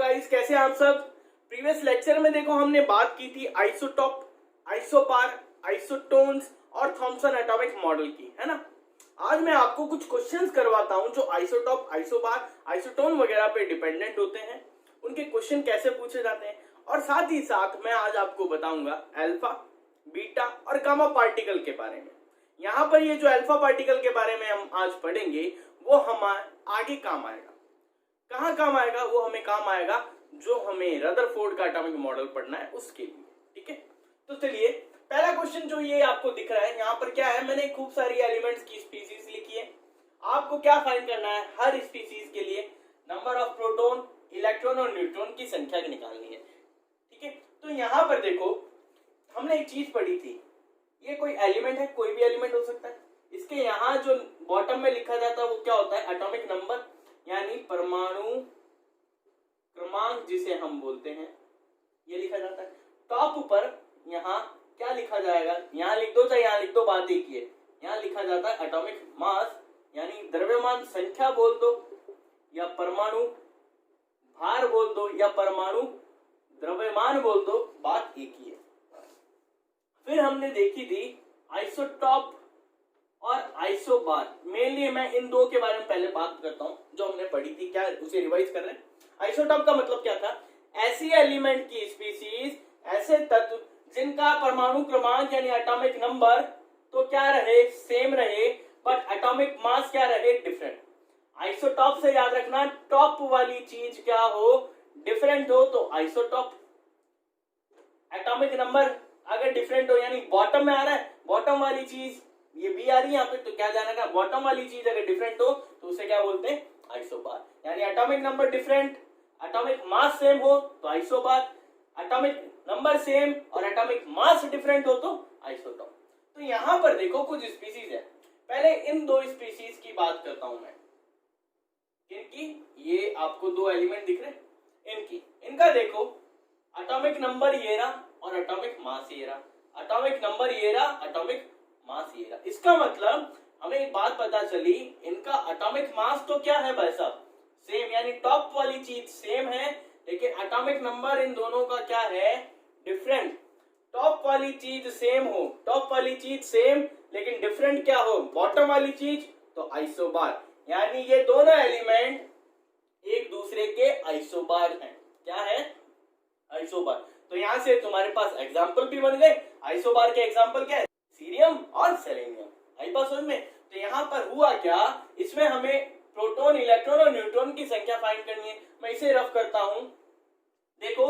Guys, कैसे हैं आप सब। प्रीवियस लेक्चर में देखो हमने बात की थी आइसोटॉप, आइसोबार, आइसोटोन्स और थॉमसन एटॉमिक मॉडल की, है ना। आज मैं आपको कुछ क्वेश्चंस करवाता हूं जो आइसोटॉप, आइसोबार, आइसोटोन वगैरह पे डिपेंडेंट होते हैं, उनके क्वेश्चन कैसे पूछे जाते हैं। और साथ ही साथ मैं आज आपको बताऊंगा अल्फा, बीटा और गामा पार्टिकल के बारे में। यहाँ पर ये जो अल्फा पार्टिकल के बारे में हम आज पढ़ेंगे वो हमारे आगे काम आएगा। कहाँ काम आएगा? वो हमें काम आएगा जो हमें रदरफोर्ड का एटॉमिक मॉडल पढ़ना है उसके लिए, ठीक है। तो चलिए, पहला क्वेश्चन जो ये आपको दिख रहा है यहाँ पर क्या है, मैंने खूब सारी एलिमेंट्स की स्पीसीज लिखी है। आपको क्या फाइंड करना है? हर स्पीसीज के लिए नंबर ऑफ प्रोटॉन, इलेक्ट्रॉन और न्यूट्रॉन की संख्या निकालनी है, ठीक है। तो यहाँ पर देखो, हमने एक चीज पढ़ी थी, ये कोई एलिमेंट है, कोई भी एलिमेंट हो सकता है। इसके यहाँ जो बॉटम में लिखा जाता है वो क्या होता है? एटॉमिक नंबर, यानी परमाणु क्रमांक जिसे हम बोलते हैं, ये लिखा जाता है। टॉप पर यहाँ क्या लिखा जाएगा? यहाँ लिख दो चाहे यहाँ लिख दो, बात एक ही है। यहाँ लिखा जाता है एटॉमिक मास, यानी द्रव्यमान संख्या बोल दो, या परमाणु भार बोल दो, या परमाणु द्रव्यमान बोल दो, बात एक ही है। फिर हमने देखी थी आइसोटॉप और आइसोबार। मेनली मैं इन दो के बारे में पहले बात करता हूं जो हमने पढ़ी थी, क्या उसे रिवाइज कर रहे हैं। आइसोटॉप का मतलब क्या था? ऐसी एलिमेंट की स्पीसीज, ऐसे तत्व जिनका परमाणु क्रमांक यानी एटॉमिक नंबर तो क्या रहे? सेम रहे, बट एटॉमिक मास क्या रहे? डिफरेंट। आइसोटॉप से याद रखना, टॉप वाली चीज क्या हो? डिफरेंट हो तो आइसोटॉप। एटॉमिक नंबर अगर डिफरेंट हो, यानी बॉटम में आ रहा है, बॉटम वाली चीज ये भी आ रही है यहाँ पे, तो क्या जाना का? बॉटम वाली चीज अगर डिफरेंट हो तो उसे क्या बोलते हैं? आइसोबार। यानी atomic number different, atomic mass same हो तो आइसोबार, एटॉमिक नंबर सेम और एटॉमिक मास डिफरेंट हो तो आइसोटॉप। तो यहाँ पर देखो कुछ स्पीसीज है। पहले इन दो स्पीसीज की बात करता हूं मैं। इनकी, ये आपको दो एलिमेंट दिख रहे हैं, इनका देखो एटॉमिक नंबर ये रहा और एटॉमिक मास ये रहा। एटॉमिक नंबर ये रहा, एटॉमिक मास ये रहा। इसका मतलब हमें एक बात पता चली, इनका एटॉमिक मास तो क्या है भाई साहब? सेम, यानी टॉप वाली चीज सेम है, लेकिन एटॉमिक नंबर इन दोनों का क्या है? डिफरेंट। टॉप वाली चीज सेम हो, टॉप वाली चीज सेम लेकिन डिफरेंट क्या हो? बॉटम वाली चीज, तो आइसोबार। यानी ये दोनों एलिमेंट एक दूसरे के आइसोबार हैं। क्या है? आइसोबार। तो यहां से तुम्हारे पास एग्जाम्पल भी बन गए। आइसोबार के एग्जाम्पल क्या है? सीरियम और सेलेनियम। आई पास में। तो यहाँ पर हुआ क्या, इसमें हमें प्रोटॉन, इलेक्ट्रॉन और न्यूट्रॉन की संख्या फाइंड करनी है। मैं इसे रफ करता हूं। देखो,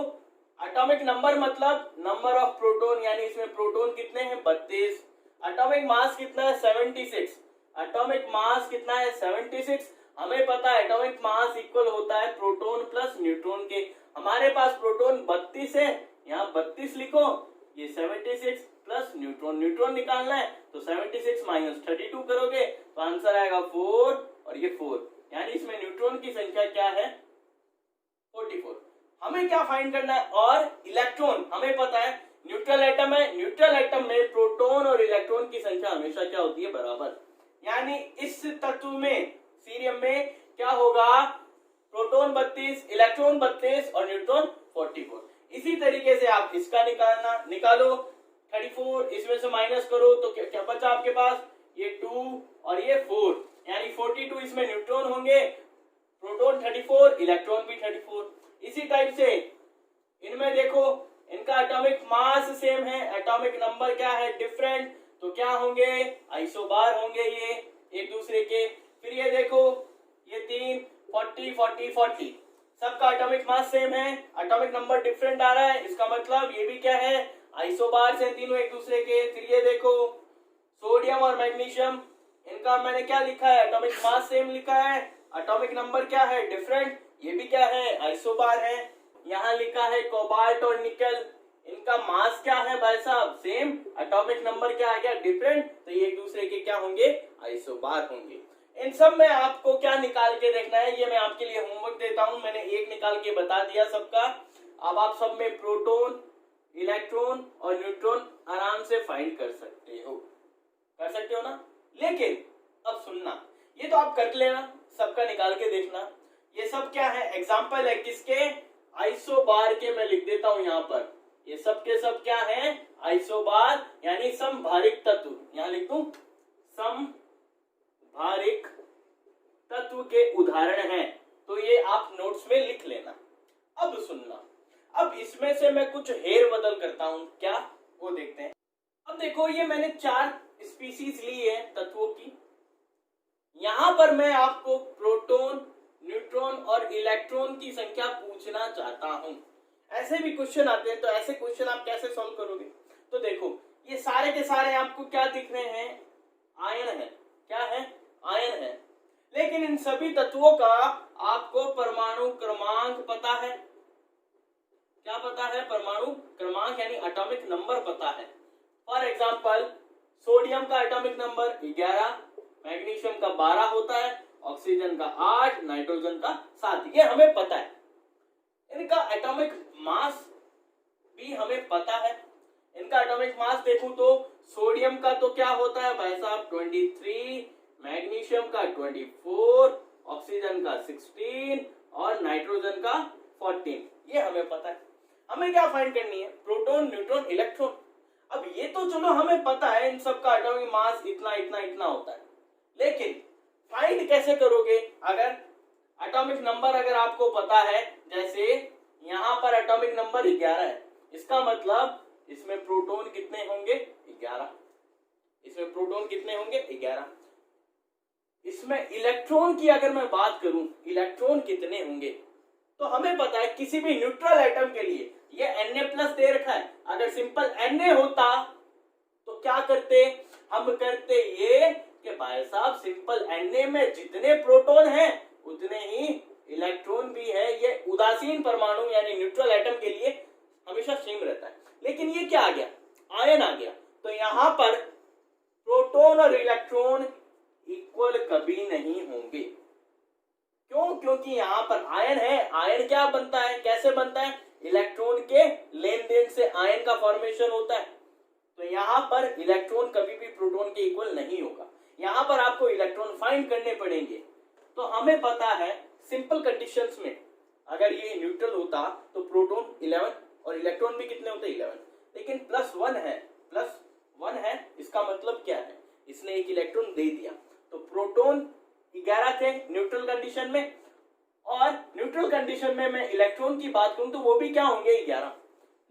एटॉमिक नंबर मतलब नंबर ऑफ प्रोटॉन, यानी इसमें प्रोटॉन कितने हैं? 32। एटॉमिक मास कितना है? 76। एटॉमिक मास कितना है? 76। हमें पता है एटॉमिक मास इक्वल होता है प्रोटॉन प्लस न्यूट्रॉन के। हमारे पास प्रोटॉन 32 है, यहाँ 32 लिखो, ये 76 प्लस न्यूट्रॉन, न्यूट्रॉन निकालना है तो 76 माइनस 32 करोगे तो आंसर आएगा 4 और ये 4, यानी इसमें न्यूट्रॉन की संख्या क्या है? 44। हमें क्या फाइंड करना है? और इलेक्ट्रॉन हमें पता है न्यूट्रल एटम है, न्यूट्रल एटम में प्रोटॉन और इलेक्ट्रॉन की संख्या हमेशा क्या होती है? बराबर। यानी इस तत्व में, सीरियम में क्या होगा? प्रोटॉन 32, इलेक्ट्रॉन 32 और न्यूट्रॉन 44। इसी तरीके से आप इसका निकालो 34, इसमें से माइनस करो तो क्या बचा आपके पास? ये 2 और ये 4, यानी 42 इसमें न्यूट्रॉन होंगे, प्रोटॉन 34, इलेक्ट्रॉन भी 34। इसी टाइप से इनमें देखो, इनका एटॉमिक मास सेम है, एटॉमिक नंबर क्या है? डिफरेंट, तो क्या होंगे? आइसोबार होंगे ये एक दूसरे के। फिर ये देखो, ये 3, 40, 40, 40, सबका एटॉमिक मास सेम है, एटॉमिक नंबर डिफरेंट आ रहा है, इसका मतलब ये भी क्या है? आइसोबार से तीनों एक दूसरे के। फिर ये देखो, सोडियम और मैग्नीशियम, इनका मैंने क्या लिखा है? एटॉमिक मास सेम लिखा है, एटॉमिक नंबर क्या है? डिफरेंट, ये भी क्या है? आइसोबार है। यहाँ लिखा है कोबाल्ट और निकल, इनका मास क्या है भाई साहब? सेम, एटॉमिक नंबर क्या आ गया? डिफरेंट, तो ये एक दूसरे के क्या होंगे? आइसोबार होंगे। इन सब में आपको क्या निकाल के देखना है, ये मैं आपके लिए होमवर्क देता हूं। मैंने एक निकाल के बता दिया सबका। अब आप सब में प्रोटॉन, इलेक्ट्रॉन और न्यूट्रॉन आराम से फाइंड कर सकते हो ना। लेकिन अब सुनना, ये तो आप कर लेना, सबका निकाल के देखना। ये सब क्या है? एग्जाम्पल है किसके? आइसोबार के मैं लिख देता हूं यहां पर, ये सब के सब क्या है, आइसोबार यानी समभारिक तत्व, यहां लिख दूं समभारिक तत्व के उदाहरण हैं। तो ये आप नोट्स में लिख लेना। अब सुनना, अब इसमें से मैं कुछ हेर बदल करता हूं, क्या वो देखते हैं। अब देखो ये मैंने 4 स्पीसीज ली है तत्वों की। यहां पर मैं आपको प्रोटॉन, न्यूट्रॉन और इलेक्ट्रॉन की संख्या पूछना चाहता हूं। ऐसे भी क्वेश्चन आते हैं, तो ऐसे क्वेश्चन आप कैसे सॉल्व करोगे। तो देखो ये सारे के सारे आपको क्या दिख रहे हैं, आयन है, क्या है, आयन है। लेकिन इन सभी तत्वों का आपको परमाणु क्रमांक पता है, क्या पता है, परमाणु क्रमांक यानी एटॉमिक नंबर पता है। फॉर एग्जांपल सोडियम का एटॉमिक नंबर 11, मैग्नीशियम का 12 होता है, ऑक्सीजन का 8, नाइट्रोजन का 7, ये हमें पता है। इनका एटॉमिक मास भी हमें पता है। इनका एटॉमिक मास देखूं तो सोडियम का तो क्या होता है भाई साहब 23, मैग्नीशियम का 24, ऑक्सीजन का 16 और नाइट्रोजन का 14, ये हमें पता है। हमें क्या फाइंड करनी है, प्रोटॉन, न्यूट्रॉन, इलेक्ट्रॉन। अब ये तो चलो हमें पता है इन सब का एटॉमिक मास इतना इतना इतना होता है, लेकिन फाइंड कैसे करोगे। अगर एटॉमिक नंबर अगर आपको पता है, जैसे यहां पर एटॉमिक नंबर 11 है, इसका मतलब इसमें प्रोटॉन कितने होंगे 11, इसमें प्रोटॉन कितने होंगे 11। इसमें इलेक्ट्रॉन की अगर मैं बात करूं, इलेक्ट्रॉन कितने होंगे, तो हमें पता है किसी भी न्यूट्रल एटम के लिए ये Na+ दे रखा है। अगर सिंपल Na होता तो क्या करते, हम करते ये कि भाई साहब सिंपल Na में जितने प्रोटॉन हैं उतने ही इलेक्ट्रॉन भी है। ये उदासीन परमाणु यानी न्यूट्रल एटम के लिए हमेशा सेम रहता है। लेकिन ये क्या आ गया, आयन आ गया, तो यहां पर प्रोटॉन और इलेक्ट्रॉन इक्वल कभी नहीं होंगे। क्यों, क्योंकि यहां पर आयन है। आयन क्या बनता है, कैसे बनता है, इलेक्ट्रॉन के लेन देन से आयन का फॉर्मेशन होता है। तो यहां पर इलेक्ट्रॉन कभी भी प्रोटॉन के इक्वल नहीं होगा। यहां पर आपको इलेक्ट्रॉन फाइंड करने पड़ेंगे। तो हमें पता है सिंपल कंडीशंस में अगर ये न्यूट्रल होता तो प्रोटॉन 11 और इलेक्ट्रॉन भी कितने होते 11, लेकिन +1 है, +1 है, इसका मतलब क्या है, इसने एक इलेक्ट्रॉन दे दिया। तो प्रोटॉन 11 थे न्यूट्रल कंडीशन में, और न्यूट्रल कंडीशन में मैं इलेक्ट्रॉन की बात करूं तो वो भी क्या होंगे 11।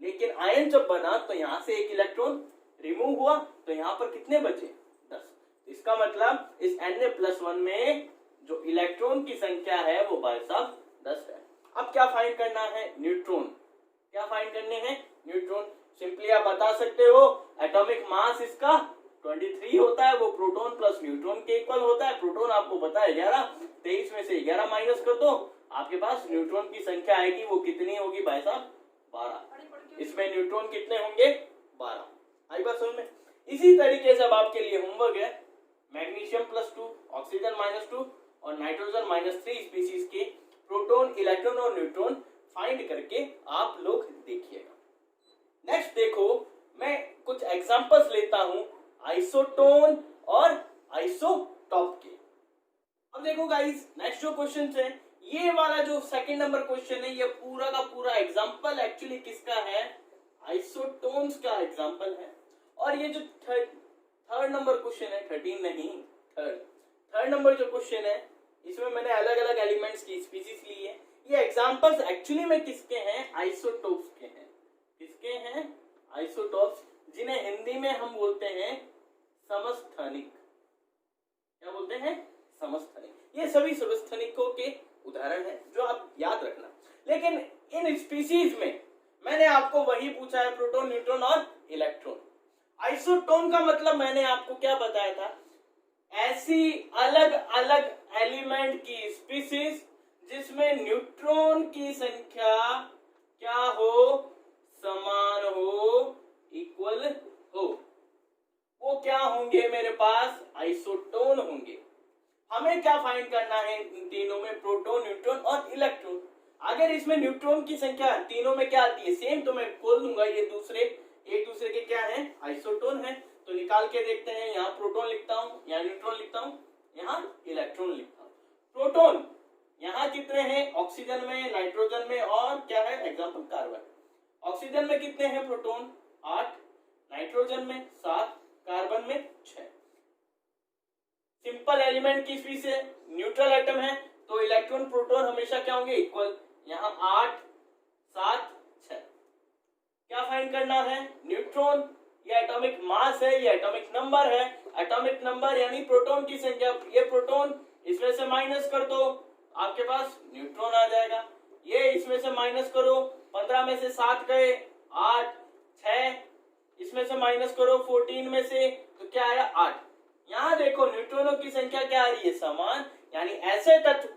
लेकिन आयन जब बना तो यहां से एक इलेक्ट्रॉन रिमूव हुआ, तो यहां पर कितने बचे 10। इसका मतलब इस Na+1 में जो इलेक्ट्रॉन की संख्या है वो भाई साहब 10 है। अब क्या फाइंड करना है, न्यूट्रॉन। क्या फाइंड करने हैं, न्यूट्रॉन। सिंपली आप बता सकते हो एटॉमिक मास इसका 23 होता है, वो प्रोटॉन प्लस न्यूट्रॉन के इक्वल होता है। प्रोटॉन आपको पता है 11, 23 में से 11 माइनस कर दो, आपके पास न्यूट्रॉन की संख्या आएगी, वो कितनी होगी भाई साहब 12। इसमें न्यूट्रॉन कितने होंगे 12। आई बात समझ में। इसी तरीके से अब आपके लिए होमवर्क है, मैग्नीशियम +2, ऑक्सीजन -2 और नाइट्रोजन -3 स्पीसीज के प्रोटॉन, इलेक्ट्रॉन और न्यूट्रॉन फाइंड करके आप लोग देखिएगा। नेक्स्ट देखो, मैं कुछ एग्जांपल्स लेता हूं आइसोटोन और आइसोटॉप के। अब देखो गाइस, नेक्स्ट जो क्वेश्चन है, ये वाला जो सेकंड नंबर क्वेश्चन है, ये पूरा का पूरा एग्जांपल एक्चुअली किसका है, आइसोटोन्स का एग्जांपल है। और ये जो थर्ड नंबर क्वेश्चन है, 13 नहीं, थर्ड नंबर जो क्वेश्चन है, इसमें मैंने अलग अलग एलिमेंट्स की स्पीसीज ली है। ये एग्जांपल्स एक्चुअली में किसके हैं, आइसोटोप्स के हैं। किसके हैं, आइसोटोप्स, जिन्हें हिंदी में हम बोलते हैं समस्थानिक। क्या बोलते हैं, समस्थानिक। ये सभी समस्थानिकों के उदाहरण हैं जो आप याद रखना। लेकिन इन स्पीसीज में मैंने आपको वही पूछा है, प्रोटॉन, न्यूट्रॉन और इलेक्ट्रॉन। आइसोटोन का मतलब मैंने आपको क्या बताया था, ऐसी अलग अलग एलिमेंट की स्पीसीज जिसमें न्यूट्रॉन की संख्या क्या हो, समान हो, इक्वल हो, वो क्या होंगे मेरे पास, आइसोटोन होंगे। हमें क्या फाइंड करना है इन तीनों में, प्रोटॉन, न्यूट्रॉन और इलेक्ट्रॉन। अगर इसमें न्यूट्रॉन की संख्या तीनों में क्या आती है, सेम, तो मैं खोल दूंगा ये दूसरे एक दूसरे के क्या है, आइसोटोन है। तो निकाल के देखते हैं, यहाँ प्रोटॉन लिखता हूं, यहाँ न्यूट्रॉन लिखता हूं, यहाँ इलेक्ट्रॉन लिखता हूं। प्रोटॉन यहाँ कितने हैं ऑक्सीजन में, नाइट्रोजन में और क्या है एग्जाम्पल कार्बन। ऑक्सीजन में कितने हैं प्रोटॉन 8, नाइट्रोजन में 7, कार्बन में 6। सिंपल एलिमेंट की स्पीड से न्यूट्रल एटम है तो इलेक्ट्रॉन प्रोटॉन हमेशा क्या होंगे इक्वल। यहाँ 8 7 6। क्या फाइंड करना है न्यूट्रॉन, ये एटॉमिक मास है, ये एटॉमिक नंबर है। एटॉमिक नंबर यानी प्रोटॉन की संख्या, ये प्रोटॉन इसमें से माइनस कर दो आपके पास न्यूट्रॉन आ जाएगा। ये इसमें से माइनस करो 15 में से 7 गए 8, 6 इसमें से माइनस करो 14 में से तो क्या आया 8। यहाँ देखो न्यूट्रॉनों की संख्या क्या आ रही है समान, यानी ऐसे तत्व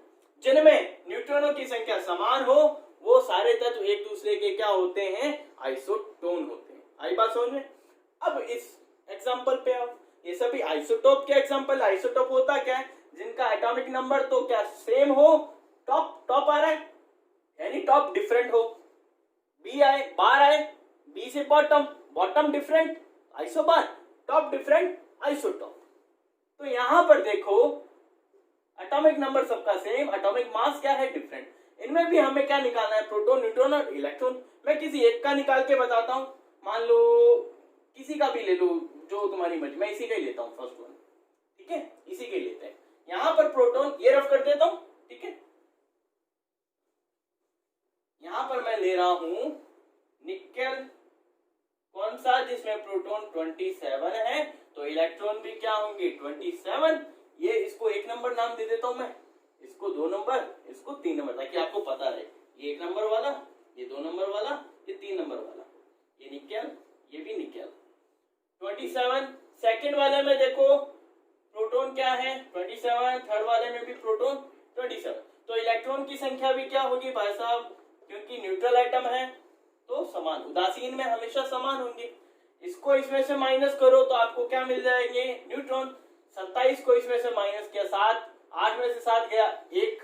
जिनमें न्यूट्रॉनों की संख्या समान हो वो सारे तत्व एक दूसरे के क्या होते हैं आइसोटोन होते हैं। आई बात समझ में। अब इस एग्जांपल पे आओ, ये सभी आइसोटोप के एग्जांपल। आइसोटोप होता क्या है जिनका एटॉमिक नंबर तो क्या सेम हो, टॉप आ रहा है यानी टॉप डिफरेंट हो, बी आए बार आए बी से bottom different isobar, top different isotope. तो यहां पर देखो एटॉमिक नंबर सबका सेम, एटॉमिक मास क्या है डिफरेंट। इनमें भी हमें क्या निकालना है प्रोटॉन, न्यूट्रॉन और इलेक्ट्रॉन। मैं किसी एक का निकाल के बताता हूं, मान लो किसी का भी ले लो जो तुम्हारी मर्जी, मैं इसी का ही लेता हूं फर्स्ट वन, ठीक है इसी के लेते हैं। यहां पर प्रोटॉन ये रफ कर देता हूं, ठीक है। यहां पर मैं ले रहा हूं निकेल, कौन सा जिसमें प्रोटॉन 27 है तो इलेक्ट्रॉन भी क्या होंगे 27। ये इसको 1 नंबर नाम दे देता हूं मैं, इसको 2 नंबर, इसको 3 नंबर, ताकि आपको पता रहे ये 1 नंबर वाला, ये 2 नंबर वाला, ये 3 नंबर वाला, ये निकेल, ये भी निकेल। 27 सेकंड वाले में देखो प्रोटॉन क्या है 27, थर्ड वाले में भी प्रोटॉन 27। तो इलेक्ट्रॉन की संख्या भी क्या होगी भाई साहब, क्योंकि न्यूट्रल एटम है तो समान, उदासीन में हमेशा समान होंगे। इसको इसमें से माइनस करो तो आपको क्या मिल जाएंगे न्यूट्रॉन। 27 को इसमें से माइनस किया 7, 8 में से 7 गया 1,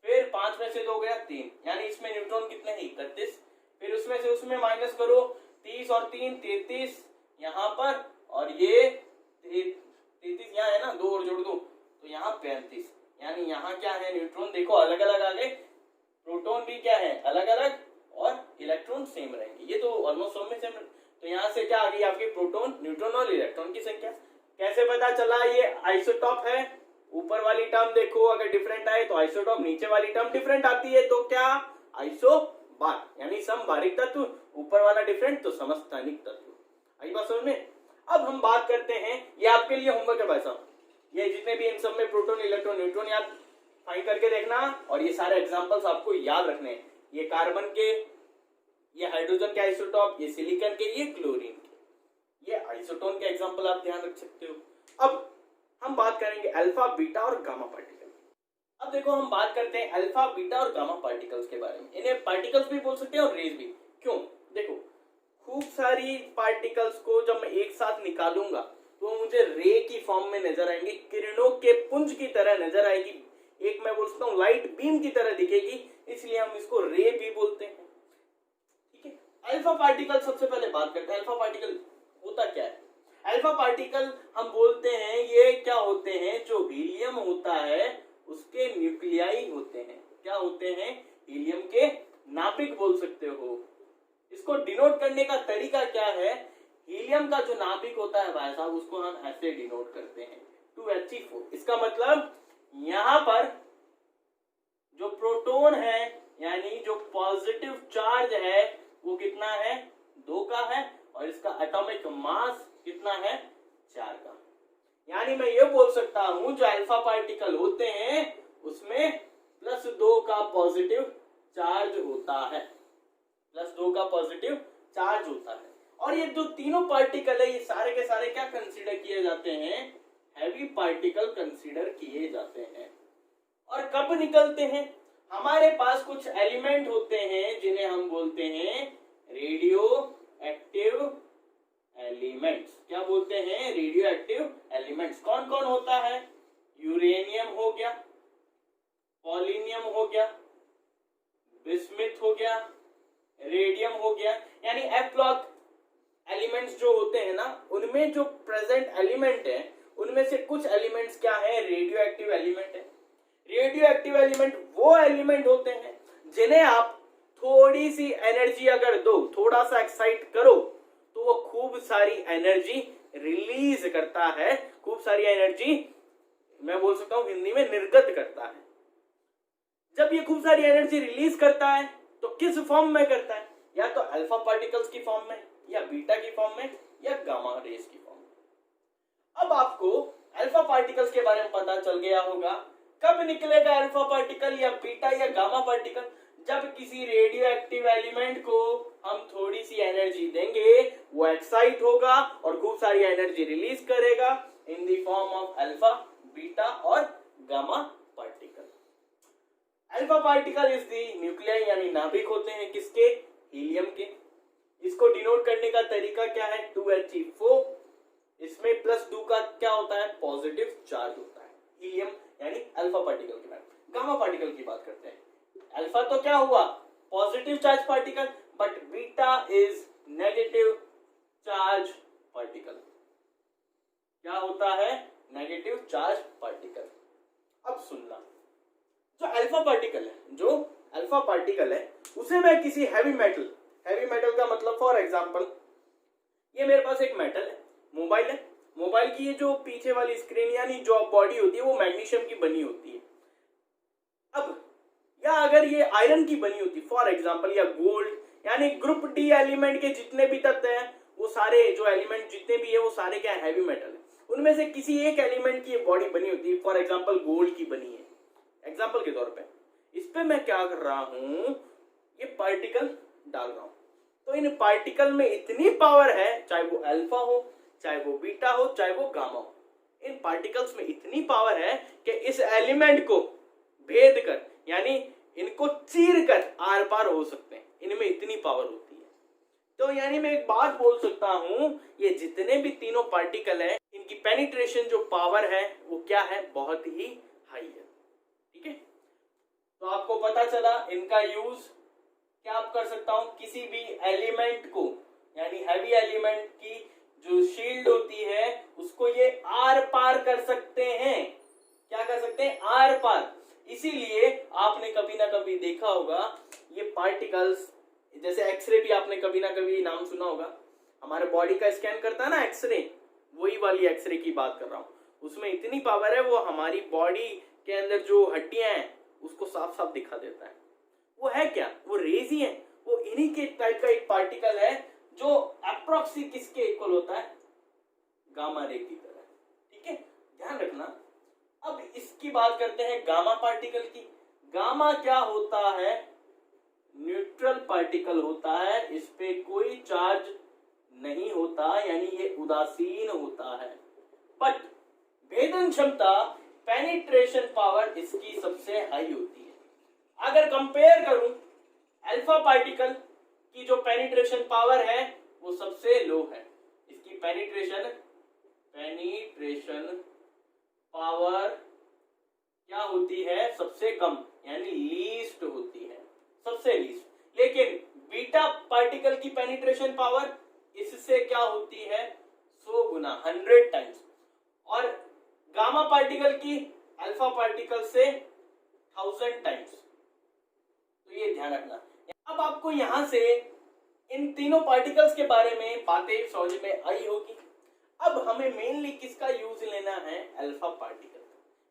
फिर 5 में से 2 गया 3, यानी इसमें न्यूट्रॉन कितने हैं 31। फिर उसमें से उसमें माइनस करो 30 और 3 33 यहाँ पर, और ये 33 यहाँ है ना, 2 और जोड़ दो तो यहाँ 35, यानी यहाँ क्या है न्यूट्रॉन देखो अलग अलग आ गए, प्रोटॉन भी क्या है अलग अलग और इलेक्ट्रॉन सेम रहेंगे। ये तो ऑलमोस्ट सब में सेम। तो यहाँ से क्या आ गई आपकी प्रोटॉन, न्यूट्रॉन और इलेक्ट्रॉन की संख्या। कैसे पता चला ये आइसोटॉप है, ऊपर वाली टर्म देखो अगर डिफरेंट आए तो आइसोटॉप, नीचे वाली टर्म डिफरेंट आती है तो क्या आइसोबार, यानी समबारिक तत्व, ऊपर वाला डिफरेंट तो समस्थानिक तत्व। आई बात समझ में। अब हम बात करते हैं, ये आपके लिए होमवर्क है भाई साहब, ये जितने भी इन सब में प्रोटॉन इलेक्ट्रॉन न्यूट्रॉन याद फाइंड करके देखना, और ये सारे एग्जांपल्स आपको याद रखने हैं। ये कार्बन के, ये हाइड्रोजन के आइसोटॉप, ये सिलिकॉन के, ये क्लोरीन के, ये आइसोटोन के एग्जांपल आप ध्यान रख सकते हो। अब हम बात करेंगे अल्फा बीटा और गामा पार्टिकल। अब देखो हम बात करते हैं अल्फा बीटा और गामा पार्टिकल्स के बारे में। इन्हें पार्टिकल्स भी बोल सकते हैं और रेज भी। क्यों, देखो खूब सारी पार्टिकल्स को जब मैं एक साथ निकालूंगा तो मुझे रे की फॉर्म में नजर आएंगे, किरणों के पुंज की तरह नजर आएगी, एक मैं बोल सकता हूँ लाइट बीम की तरह दिखेगी, इसलिए हम इसको रे भी बोलते हैं, ठीक है। अल्फा पार्टिकल सबसे पहले बात करते हैं, अल्फा पार्टिकल होता क्या है। अल्फा पार्टिकल हम बोलते हैं ये क्या होते हैं, जो हीलियम होता है उसके न्यूक्लियाई होते हैं। क्या होते हैं, हीलियम के नाभिक बोल सकते हो। इसको डिनोट करने का तरीका क्या है, हीलियम का जो नाभिक होता है भाई साहब उसको हम ऐसे डिनोट करते हैं 2He4। इसका मतलब यहां पर जो प्रोटॉन है यानी जो पॉजिटिव चार्ज है वो कितना है 2 का है, और इसका एटॉमिक मास कितना है 4 का। यानी मैं ये बोल सकता हूं जो अल्फा पार्टिकल होते हैं उसमें +2 का पॉजिटिव चार्ज होता है, +2 का पॉजिटिव चार्ज होता है। और ये जो तीनों पार्टिकल है ये सारे के सारे क्या कंसीडर किए जाते हैं, हैवी पार्टिकल कंसीडर किए जाते हैं। और कब निकलते हैं, हमारे पास कुछ एलिमेंट होते हैं जिन्हें हम बोलते हैं रेडियो एक्टिव एलिमेंट्स। क्या बोलते हैं, रेडियो एक्टिव एलिमेंट्स। कौन कौन होता है, यूरेनियम हो गया, पॉलिनियम हो गया, बिस्मिथ हो गया, रेडियम हो गया। यानी F ब्लॉक एलिमेंट्स जो होते हैं ना, उनमें जो प्रेजेंट एलिमेंट है उनमें से कुछ एलिमेंट्स क्या है, रेडियो एक्टिव एलिमेंट है। रेडियो एक्टिव एलिमेंट वो एलिमेंट होते हैं जिन्हें आप थोड़ी सी एनर्जी अगर दो, थोड़ा सा एक्साइट करो, तो वो खूब सारी एनर्जी रिलीज करता है, खूब सारी एनर्जी, मैं बोल सकता हूं हिंदी में निर्गत करता है। जब ये खूब सारी एनर्जी रिलीज करता है तो किस फॉर्म में करता है? या तो अल्फा पार्टिकल्स की फॉर्म में, या बीटा की फॉर्म में, या गामा रेज की फॉर्म में। अब आपको अल्फा पार्टिकल्स के बारे में पता चल गया होगा। कब निकलेगा अल्फा पार्टिकल या बीटा या गामा पार्टिकल? जब किसी रेडियो एक्टिव एलिमेंट को हम थोड़ी सी एनर्जी देंगे, वो एक्साइट होगा और खूब सारी एनर्जी रिलीज करेगा in the form of alpha, beta और gamma particle. Alpha particle is the nuclei यानी नाभिक होते हैं किसके? हीलियम के। इसको डिनोट करने का तरीका क्या है? 2He4। इसमें +2 का क्या होता है? पॉजिटिव चार्ज होता है। हीलियम यानी अल्फा पार्टिकल के बारे में। गामा पार्टिकल की बात करते हैं। अल्फा तो क्या हुआ? Positive charge particle, but beta is negative charge particle. क्या होता है? Negative charge particle. अब सुनना, जो अल्फा पार्टिकल है उसे मैं किसी हैवी मेटल का मतलब फॉर एग्जांपल, ये मेरे पास एक मेटल है, मोबाइल की ये जो पीछे वाली स्क्रीन यानी जो बॉडी होती है वो मैग्नीशियम की बनी होती है। अब या अगर ये आयरन की बनी होती फॉर एग्जांपल, या गोल्ड, यानी ग्रुप डी एलिमेंट के जितने भी तत्व हैं वो सारे जो एलिमेंट जितने भी है वो सारे क्या हैवी मेटल है। उनमें से किसी एक एलिमेंट की बॉडी बनी होती है, फॉर एग्जांपल गोल्ड की बनी है, एग्जांपल के तौर पे। इस पे मैं क्या कर रहा हूं? ये पार्टिकल डाल रहा हूं, तो इन पार्टिकल में इतनी पावर है, चाहे वो अल्फा हो, चाहे वो बीटा हो, चाहे वो गामा हो, इन पार्टिकल्स में इतनी पावर है कि इस एलिमेंट को भेद कर यानी इनको चीर कर आर पार हो सकते हैं। इनमें इतनी पावर होती है। तो यानी मैं एक बात बोल सकता हूं, ये जितने भी तीनों पार्टिकल है इनकी पेनिट्रेशन जो पावर है वो क्या है? बहुत ही हाई है। ठीक है, तो आपको पता चला इनका यूज क्या आप कर सकता हूं? किसी भी एलिमेंट को यानी हैवी एलिमेंट की जो शील्ड होती है उसको ये आर पार कर सकते हैं। क्या कर सकते हैं? आर पार। इसीलिए आपने कभी ना कभी देखा होगा ये पार्टिकल्स, जैसे एक्सरे भी आपने कभी ना कभी नाम सुना होगा, हमारे बॉडी का स्कैन करता है ना एक्सरे, वही वाली एक्सरे की बात कर रहा हूं। उसमें इतनी पावर है वो हमारी बॉडी के अंदर जो हड्डियां हैं उसको साफ साफ दिखा देता है। वो है क्या? वो रेज ही है। वो इन्हीं के टाइप का एक पार्टिकल है जो अप्रोक्सी किसके इक्वल होता है? गामा रे की तरह। ठीक है, ध्यान रखना। अब इसकी बात करते हैं गामा पार्टिकल की। गामा क्या होता है? न्यूट्रल पार्टिकल होता है, इस पे कोई चार्ज नहीं होता, यानी ये उदासीन होता है, बट भेदन क्षमता, पेनिट्रेशन पावर इसकी सबसे हाई होती है। अगर कंपेयर करूं, अल्फा पार्टिकल की जो पेनिट्रेशन पावर है वो सबसे लो है। इसकी पेनिट्रेशन पावर क्या होती है? सबसे कम, यानी लीस्ट होती है, सबसे लीस्ट। लेकिन बीटा पार्टिकल की पेनिट्रेशन पावर इससे क्या होती है? 100 गुना, 100 टाइम्स। और गामा पार्टिकल की अल्फा पार्टिकल से 1000 टाइम्स। तो ये ध्यान रखना। अब आपको यहां से इन तीनों पार्टिकल्स के बारे में बातें समझ में आई होगी। अब हमें मेनली किसका यूज लेना है? Alpha particle.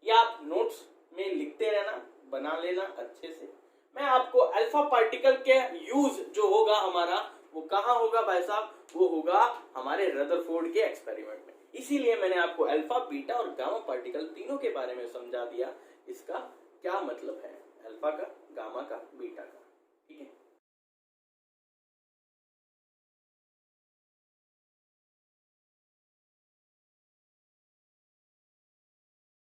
या आप नोट्स में लिखते रहना, बना लेना अच्छे से। मैं आपको अल्फा पार्टिकल के यूज जो होगा हमारा, वो कहाँ होगा भाई साहब? वो होगा हमारे रदरफोर्ड के एक्सपेरिमेंट में। इसीलिए मैंने आपको अल्फा, बीटा और गामा पार्टिकल तीनों के बारे में समझा दिया, इसका क्या मतलब है अल्फा का, गामा का, बीटा का। ठीक है।